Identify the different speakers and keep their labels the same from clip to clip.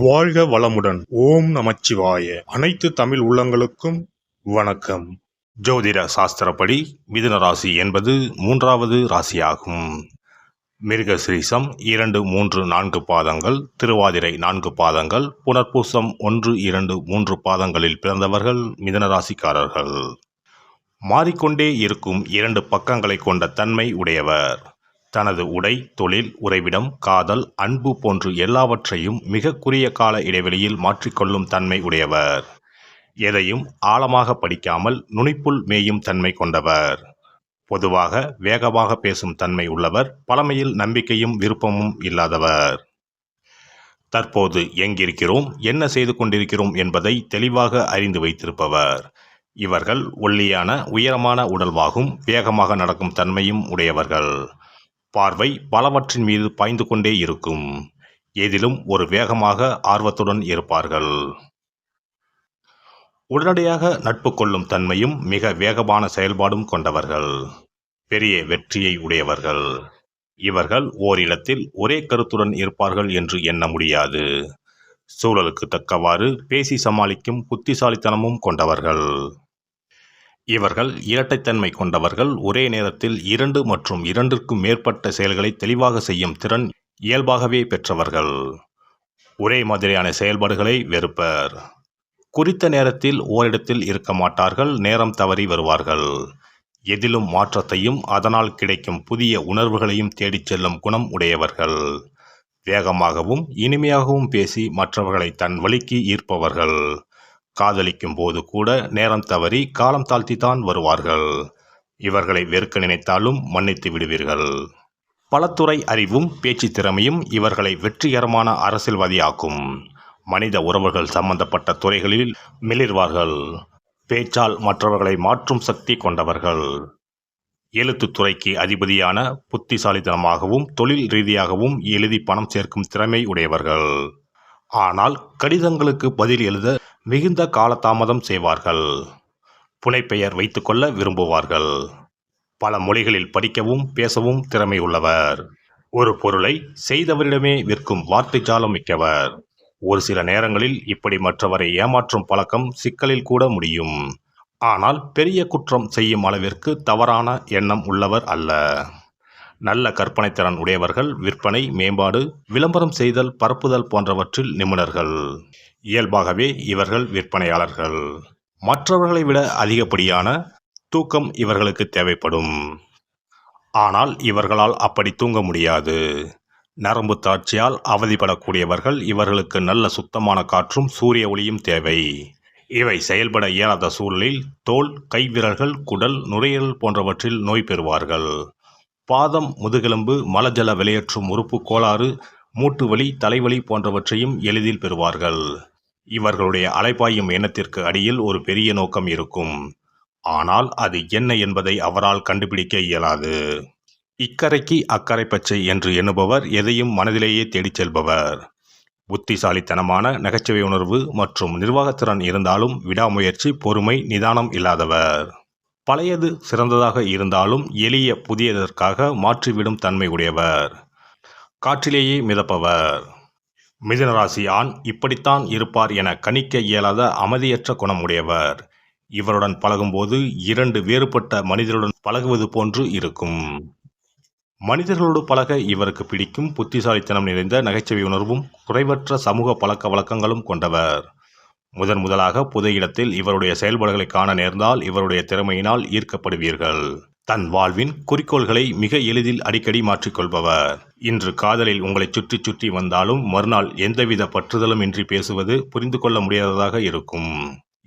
Speaker 1: வாழ்க வளமுடன். ஓம் நமச்சிவாய. அனைத்து தமிழ் உள்ளங்களுக்கும் வணக்கம். ஜோதிட சாஸ்திரப்படி மிதுன ராசி என்பது 3வது ராசியாகும். மிருகசிரீசம் 2, 3, 4 பாதங்கள், திருவாதிரை 4 பாதங்கள், புனர்பூசம் 1, 2, 3 பாதங்களில் பிறந்தவர்கள் மிதுன ராசிக்காரர்கள். மாறிக்கொண்டே இருக்கும் 2 பக்கங்களை கொண்ட தன்மை உடையவர். தனது உடை, தொழில், உறைவிடம், காதல், அன்பு போன்று எல்லாவற்றையும் மிக குறுகிய கால இடைவெளியில் மாற்றிக்கொள்ளும் தன்மை உடையவர். எதையும் ஆழமாக படிக்காமல் நுனிப்புல் மேயும் தன்மை கொண்டவர். பொதுவாக வேகமாக பேசும் தன்மை உள்ளவர். பழமையில் நம்பிக்கையும் விருப்பமும் இல்லாதவர். தற்போது எங்கிருக்கிறோம், என்ன செய்து கொண்டிருக்கிறோம் என்பதை தெளிவாக அறிந்து வைத்திருப்பவர். இவர்கள் ஒல்லியான, உயரமான உடல்வாகும், வேகமாக நடக்கும் தன்மையும் உடையவர்கள். பார்வை பலவற்றின் மீது பாய்ந்து கொண்டே இருக்கும். எதிலும் ஒரு வேகமாக ஆர்வத்துடன் இருப்பார்கள். உடனடியாக நட்பு கொள்ளும் தன்மையும் மிக வேகமான செயல்பாடும் கொண்டவர்கள். பெரிய வெற்றியை உடையவர்கள். இவர்கள் ஓரிடத்தில் ஒரே கருத்துடன் இருப்பார்கள் என்று எண்ண முடியாது. சூழலுக்கு தக்கவாறு பேசி சமாளிக்கும் புத்திசாலித்தனமும் கொண்டவர்கள். இவர்கள் இரட்டைத்தன்மை கொண்டவர்கள். ஒரே நேரத்தில் 2 மற்றும் 2க்கும் மேற்பட்ட செயல்களை தெளிவாக செய்யும் திறன் இயல்பாகவே பெற்றவர்கள். ஒரே மாதிரியான செயல்பாடுகளை வெறுப்பர். குறித்த நேரத்தில் ஓரிடத்தில் இருக்க மாட்டார்கள். நேரம் தவறி வருவார்கள். எதிலும் மாற்றத்தையும் அதனால் கிடைக்கும் புதிய உணர்வுகளையும் தேடிச் செல்லும் குணம் உடையவர்கள். வேகமாகவும் இனிமையாகவும் பேசி மற்றவர்களை தன் வழிக்கு ஈர்ப்பவர்கள். காதலிக்கும் போது கூட நேரம் தவறி காலம் தாழ்த்தித்தான் வருவார்கள். இவர்களை வெறுக்க நினைத்தாலும் மன்னித்து விடுவீர்கள். பலத்துறை அறிவும் பேச்சு திறமையும் இவர்களை வெற்றிகரமான அரசியல்வாதியாக்கும். மனித உறவுகள் சம்பந்தப்பட்ட துறைகளில் மிளிர்வார்கள். பேச்சால் மற்றவர்களை மாற்றும் சக்தி கொண்டவர்கள். எழுத்துத்துறைக்கு அதிபதியான புத்திசாலித்தனமாகவும் தொழில் ரீதியாகவும் எழுதி பணம் சேர்க்கும் திறமை உடையவர்கள். ஆனால் கடிதங்களுக்கு பதில் எழுத மிகுந்த காலதாமதம் செய்வார்கள். புனைப்பெயர் வைத்துக்கொள்ள விரும்புவார்கள். பல மொழிகளில் படிக்கவும் பேசவும் திறமை உள்ளவர். ஒரு பொருளை செய்தவரிடமே விற்கும் வார்த்தை ஜாலம் மிக்கவர். ஒரு சில நேரங்களில் இப்படி மற்றவரை ஏமாற்றும் பழக்கம் சிக்கலில் கூட முடியும். ஆனால் பெரிய குற்றம் செய்யும் அளவிற்கு தவறான எண்ணம் உள்ளவர் அல்ல. நல்ல கற்பனை திறன் உடையவர்கள். விற்பனை, மேம்பாடு, விளம்பரம் செய்தல், பரப்புதல் போன்றவற்றில் நிபுணர்கள். இயல்பாகவே இவர்கள் விற்பனையாளர்கள். மற்றவர்களை விட அதிகப்படியான தூக்கம் இவர்களுக்கு தேவைப்படும். ஆனால் இவர்களால் அப்படி தூங்க முடியாது. நரம்பு தாட்சியால் அவதிப்படக்கூடியவர்கள். இவர்களுக்கு நல்ல சுத்தமான காற்றும் சூரிய ஒளியும் தேவை. இவை செயல்பட இயலாத சூழலில் தோல், கைவிரல்கள், குடல், நுரையீரல் போன்றவற்றில் நோய் பெறுவார்கள். பாதம், முதுகெலும்பு, மலஜல வெளியேற்றும் உறுப்பு கோளாறு, மூட்டு வலி, தலைவலி போன்றவற்றையும் எளிதில் பெறுவார்கள். இவர்களுடைய அலைபாயும் எண்ணத்திற்கு அடியில் ஒரு பெரிய நோக்கம் இருக்கும். ஆனால் அது என்ன என்பதை அவரால் கண்டுபிடிக்க இயலாது. இக்கரைக்கு அக்கறை பச்சை என்று எண்ணுபவர். எதையும் மனதிலேயே தேடிச் செல்பவர். புத்திசாலித்தனமான நகைச்சுவை உணர்வு மற்றும் நிர்வாகத்திறன் இருந்தாலும் விடாமுயற்சி, பொறுமை, நிதானம் இல்லாதவர். பழையது சிறந்ததாக இருந்தாலும் எளிய புதியதற்காக மாற்றிவிடும் தன்மை உடையவர். காற்றிலேயே மிதப்பவர். மிதுனராசி ஆண் இப்படித்தான் இருப்பார் என கணிக்க இயலாத அமைதியற்ற குணம் உடையவர். இவருடன் பழகும்போது 2 வேறுபட்ட மனிதருடன் பழகுவது போன்று இருக்கும். மனிதர்களோடு பழக இவருக்கு பிடிக்கும். புத்திசாலித்தனம் நிறைந்த நகைச்சுவை உணர்வும் குறைவற்ற சமூக பழக்க வழக்கங்களும் கொண்டவர். முதலாக பொது இடத்தில் இவருடைய செயல்பாடுகளை காண நேர்ந்தால் இவருடைய திறமையினால் ஈர்க்கப்படுவீர்கள். தன் வாழ்வின் குறிக்கோள்களை மிக எளிதில் அடிக்கடி மாற்றிக்கொள்பவர். இன்று காதலில் உங்களை சுற்றி சுற்றி வந்தாலும் மறுநாள் எந்தவித பற்றுதலும் இன்றி பேசுவது புரிந்து கொள்ள முடியாததாக இருக்கும்.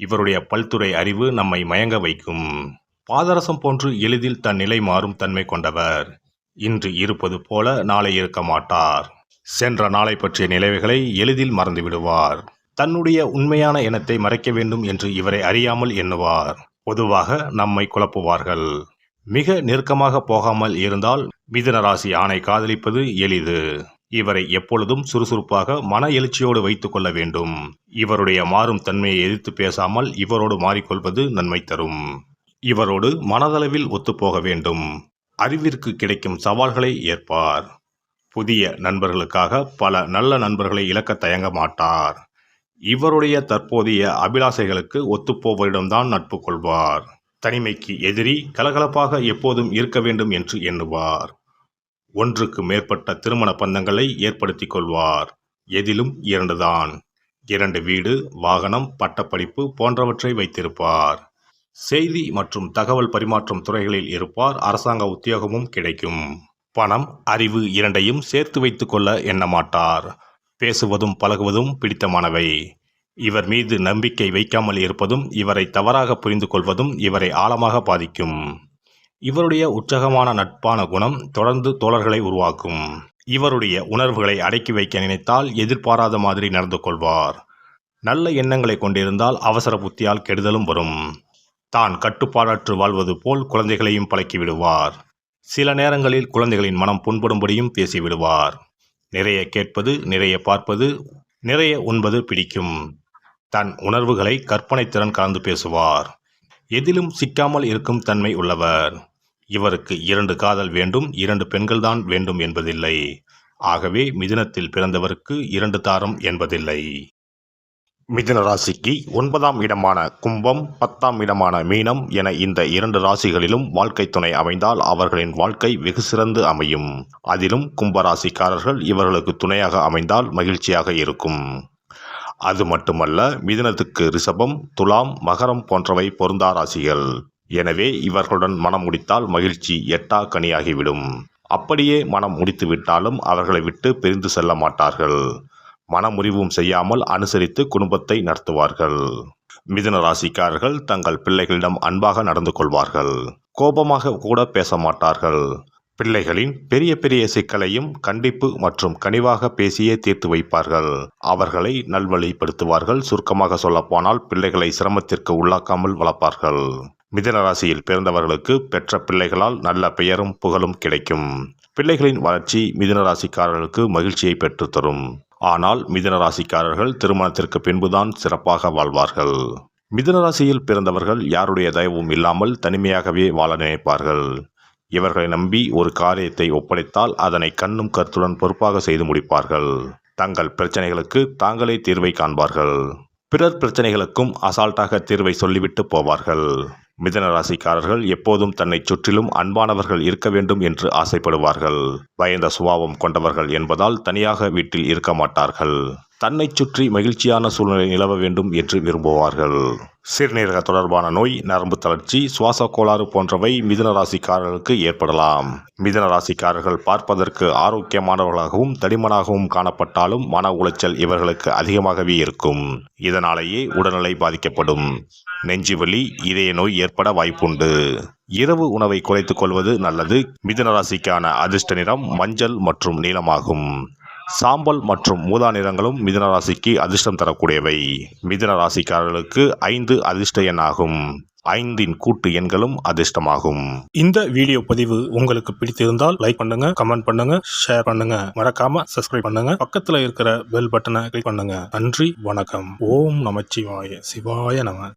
Speaker 1: இவருடைய பல்துறை அறிவு நம்மை மயங்க வைக்கும். பாதரசம் போன்று எளிதில் தன் நிலை மாறும் தன்மை கொண்டவர். இன்று இருப்பது போல நாளை இருக்க மாட்டார். சென்ற நாளை பற்றிய நினைவுகளை எளிதில் மறந்து விடுவார். தன்னுடைய உண்மையான எண்ணத்தை மறைக்க வேண்டும் என்று இவரை அறியாமல் எண்ணுவார். பொதுவாக நம்மை குழப்புவார்கள். மிக நெருக்கமாக போகாமல் இருந்தால் மிதுன ராசி ஆணை காதலிப்பது எளிது. இவரை எப்பொழுதும் சுறுசுறுப்பாக மன எழுச்சியோடு வைத்துக் கொள்ள வேண்டும். இவருடைய மாறும் தன்மையை எதிர்த்து பேசாமல் இவரோடு மாறிக்கொள்வது நன்மை தரும். இவரோடு மனதளவில் ஒத்துப்போக வேண்டும். அறிவிற்கு கிடைக்கும் சவால்களை ஏற்பார். புதிய நண்பர்களுக்காக பல நல்ல நண்பர்களை இழக்க தயங்க மாட்டார். இவருடைய தற்போதைய அபிலாசைகளுக்கு ஒத்துப்போவரிடம்தான் நட்பு கொள்வார். தனிமைக்கு எதிரி, கலகலப்பாக எப்போதும் இருக்க வேண்டும் என்று எண்ணுவார். ஒன்றுக்கு மேற்பட்ட திருமண பந்தங்களை ஏற்படுத்திக் கொள்வார். எதிலும் 2 தான். 2 வீடு, வாகனம், பட்டப்படிப்பு போன்றவற்றை வைத்திருப்பார். செய்தி மற்றும் தகவல் பரிமாற்றம் துறைகளில் இருப்பார். அரசாங்க உத்தியோகமும் கிடைக்கும். பணம், அறிவு இரண்டையும் சேர்த்து வைத்துக் கொள்ள எண்ணமாட்டார். பேசுவதும் பழகுவதும் பிடித்தமானவை. இவர் மீது நம்பிக்கை வைக்காமல் இருப்பதும் இவரை தவறாக புரிந்து கொள்வதும் இவரை ஆழமாக பாதிக்கும். இவருடைய உற்சாகமான நட்பான குணம் தொடர்ந்து தோழர்களை உருவாக்கும். இவருடைய உணர்வுகளை அடக்கி வைக்க நினைத்தால் எதிர்பாராத மாதிரி நடந்து கொள்வார். நல்ல எண்ணங்களை கொண்டிருந்தால் அவசர புத்தியால் கெடுதலும் வரும். தான் கட்டுப்பாடற்று வாழ்வது போல் குழந்தைகளையும் பழக்கிவிடுவார். சில நேரங்களில் குழந்தைகளின் மனம் புண்படும்படியும் பேசிவிடுவார். நிறைய கேட்பது, நிறைய பார்ப்பது, நிறைய உண்பது பிடிக்கும். தன் உணர்வுகளை கற்பனை திறன் கலந்து பேசுவார். எதிலும் சிக்காமல் இருக்கும் தன்மை உள்ளவர். இவருக்கு 2 காதல் வேண்டும், 2 பெண்கள்தான் வேண்டும் என்பதில்லை. ஆகவே மிதுனத்தில் பிறந்தவருக்கு 2 தாரம் என்பதில்லை. மிதுன ராசிக்கு 9ஆம் இடமான கும்பம், 10ஆம் இடமான மீனம் என இந்த 2 ராசிகளிலும் வாழ்க்கை துணை அமைந்தால் அவர்களின் வாழ்க்கை வெகு சிறந்து அமையும். அதிலும் கும்பராசிக்காரர்கள் இவர்களுக்கு துணையாக அமைந்தால் மகிழ்ச்சியாக இருக்கும். அது மட்டுமல்ல, மிதுனத்துக்கு ரிஷபம், துலாம், மகரம் போன்றவை பொருந்தா ராசிகள். எனவே இவர்களுடன் மனம் முடித்தால் மகிழ்ச்சி எட்டா கனியாகிவிடும். அப்படியே மனம் முடித்து விட்டாலும் அவர்களை விட்டு பிரிந்து செல்ல மாட்டார்கள். மனமுறிவும் செய்யாமல் அனுசரித்து குடும்பத்தை நடத்துவார்கள். மிதுன ராசிக்காரர்கள் தங்கள் பிள்ளைகளிடம் அன்பாக நடந்து கொள்வார்கள். கோபமாக கூட பேச மாட்டார்கள். பிள்ளைகளின் பெரிய பெரிய சிக்கலையும் கண்டிப்பு மற்றும் கனிவாக பேசியே தீர்த்து வைப்பார்கள். அவர்களை நல்வழிப்படுத்துவார்கள். சுருக்கமாக சொல்லப்போனால் பிள்ளைகளை சிரமத்திற்கு உள்ளாக்காமல் வளர்ப்பார்கள். மிதுன ராசியில் பிறந்தவர்களுக்கு பெற்ற பிள்ளைகளால் நல்ல பெயரும் புகழும் கிடைக்கும். பிள்ளைகளின் வளர்ச்சி மிதுன ராசிக்காரர்களுக்கு மகிழ்ச்சியை பெற்றுத்தரும். ஆனால் மிதுன ராசிக்காரர்கள் திருமணத்திற்கு பின்புதான் சிறப்பாக வாழ்வார்கள். மிதுன ராசியில் பிறந்தவர்கள் யாருடைய தயவும் இல்லாமல் தனிமையாகவே வாழ நினைப்பார்கள். இவர்களை நம்பி ஒரு காரியத்தை ஒப்படைத்தால் அதனை கண்ணும் கருத்துடன் பொறுப்பாக செய்து முடிப்பார்கள். தங்கள் பிரச்சனைகளுக்கு தாங்களே தீர்வை காண்பார்கள். பிறர் பிரச்சனைகளுக்கும் அசால்ட்டாக தீர்வை சொல்லிவிட்டு போவார்கள். மிதுன ராசிக்காரர்கள் எப்போதும் தன்னை சுற்றிலும் அன்பானவர்கள் இருக்க வேண்டும் என்று ஆசைப்படுவார்கள். பயந்த சுபாவம் கொண்டவர்கள் என்பதால் தனியாக வீட்டில் இருக்க மாட்டார்கள். தன்னை சுற்றி மகிழ்ச்சியான சூழ்நிலை நிலவ வேண்டும் என்று விரும்புவார்கள். சிறுநீரக தொடர்பான நோய், நரம்பு தளர்ச்சி, சுவாச கோளாறு போன்றவை மிதுன ராசிக்காரர்களுக்கு ஏற்படலாம். மிதுன ராசிக்காரர்கள் பார்ப்பதற்கு ஆரோக்கியமானவர்களாகவும் தடிமனாகவும் காணப்பட்டாலும் மன உளைச்சல் இவர்களுக்கு அதிகமாகவே இருக்கும். இதனாலேயே உடல்நிலை பாதிக்கப்படும். நெஞ்சுவலி, இதய நோய் ஏற்பட வாய்ப்புண்டு. இரவு உணவை குறைத்துக் கொள்வது நல்லது. மிதுன ராசிக்கான அதிர்ஷ்ட நிறம் மஞ்சள் மற்றும் நீலமாகும். சாம்பல் மற்றும் ஊதா நிறங்களும் மிதுன ராசிக்கு அதிர்ஷ்டம் தரக்கூடியவை. மிதுன ராசிக்காரர்களுக்கு 5 அதிர்ஷ்ட எண்ணாகும். 5 கூட்டு எண்களும் அதிர்ஷ்டமாகும். இந்த வீடியோ பதிவு உங்களுக்கு பிடித்திருந்தால் லைக் பண்ணுங்க, கமெண்ட் பண்ணுங்க, ஷேர் பண்ணுங்க. மறக்காம சப்ஸ்கிரைப் பண்ணுங்க. பக்கத்துல இருக்கிற பெல் பட்டனை கிளிக் பண்ணுங்க. நன்றி, வணக்கம். ஓம் நமச்சிவாய. சிவாய நம.